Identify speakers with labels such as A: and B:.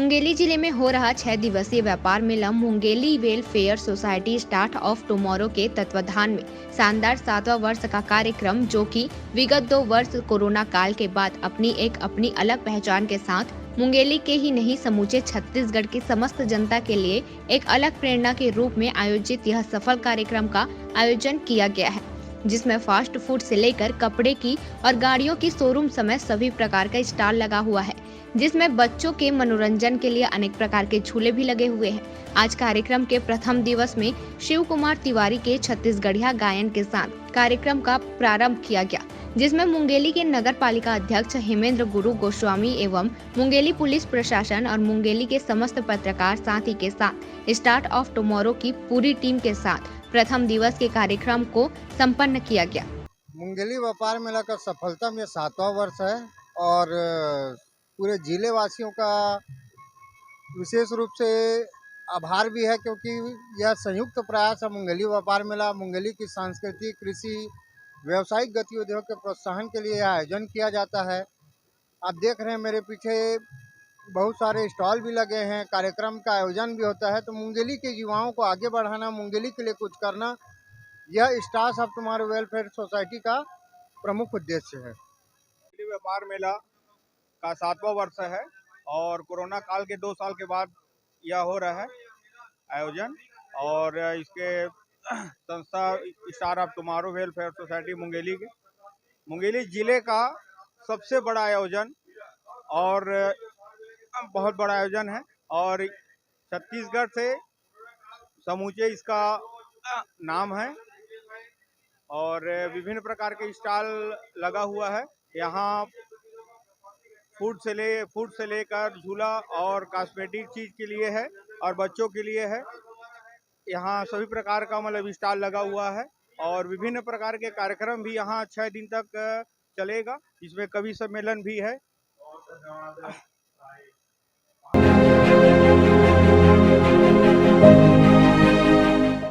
A: मुंगेली जिले में हो रहा 6 दिवसीय व्यापार मेला Mungeli welfare society start of tomorrow के तत्वाधान में शानदार 7वां वर्ष का कार्यक्रम, जो कि विगत 2 वर्ष कोरोना काल के बाद अपनी अलग पहचान के साथ मुंगेली के ही नहीं समूचे छत्तीसगढ़ की समस्त जनता के लिए एक अलग प्रेरणा के रूप में आयोजित यह सफल कार्यक्रम का आयोजन किया गया है, जिसमें फास्ट फूड से लेकर कपड़े की और गाड़ियों की शोरूम समेत सभी प्रकार का स्टॉल लगा हुआ है, जिसमें बच्चों के मनोरंजन के लिए अनेक प्रकार के झूले भी लगे हुए हैं। आज कार्यक्रम के प्रथम दिवस में शिव कुमार तिवारी के छत्तीसगढ़िया गायन के साथ कार्यक्रम का प्रारंभ किया गया, जिसमें मुंगेली के नगर पालिका अध्यक्ष हेमेंद्र गुरु गोस्वामी एवं मुंगेली पुलिस प्रशासन और मुंगेली के समस्त पत्रकार साथी के साथ स्टार्ट ऑफ टुमारो की पूरी टीम के साथ प्रथम दिवस के कार्यक्रम को संपन्न किया गया।
B: मुंगेली व्यापार मेला का सफलता में 7वां वर्ष है और पूरे जिले वासियों का विशेष रूप से आभार भी है, क्योंकि यह संयुक्त प्रयास है। मुंगेली व्यापार मेला मुंगेली की सांस्कृतिक, कृषि, व्यावसायिक गतिविधियों के प्रोत्साहन के लिए आयोजन किया जाता है। आप देख रहे हैं मेरे पीछे बहुत सारे स्टॉल भी लगे हैं, कार्यक्रम का आयोजन भी होता है। तो मुंगेली के युवाओं को आगे बढ़ाना, मुंगेली के लिए कुछ करना, यह stars of tomorrow welfare society का प्रमुख उद्देश्य है।
C: व्यापार मेला का 7वां वर्ष है और कोरोना काल के 2 साल के बाद यह हो रहा है आयोजन। और इसके संस्था star of tomorrow welfare society Mungeli जिले का सबसे बड़ा आयोजन और बहुत बड़ा आयोजन है। और छत्तीसगढ़ से समूचे इसका नाम है और विभिन्न प्रकार के स्टॉल लगा हुआ है। यहाँ फूड से लेकर झूला और कॉस्मेटिक चीज के लिए है और बच्चों के लिए है। यहाँ सभी प्रकार का मतलब स्टॉल लगा हुआ है और विभिन्न प्रकार के कार्यक्रम भी यहाँ 6 दिन तक चलेगा, जिसमें कवि सम्मेलन भी है।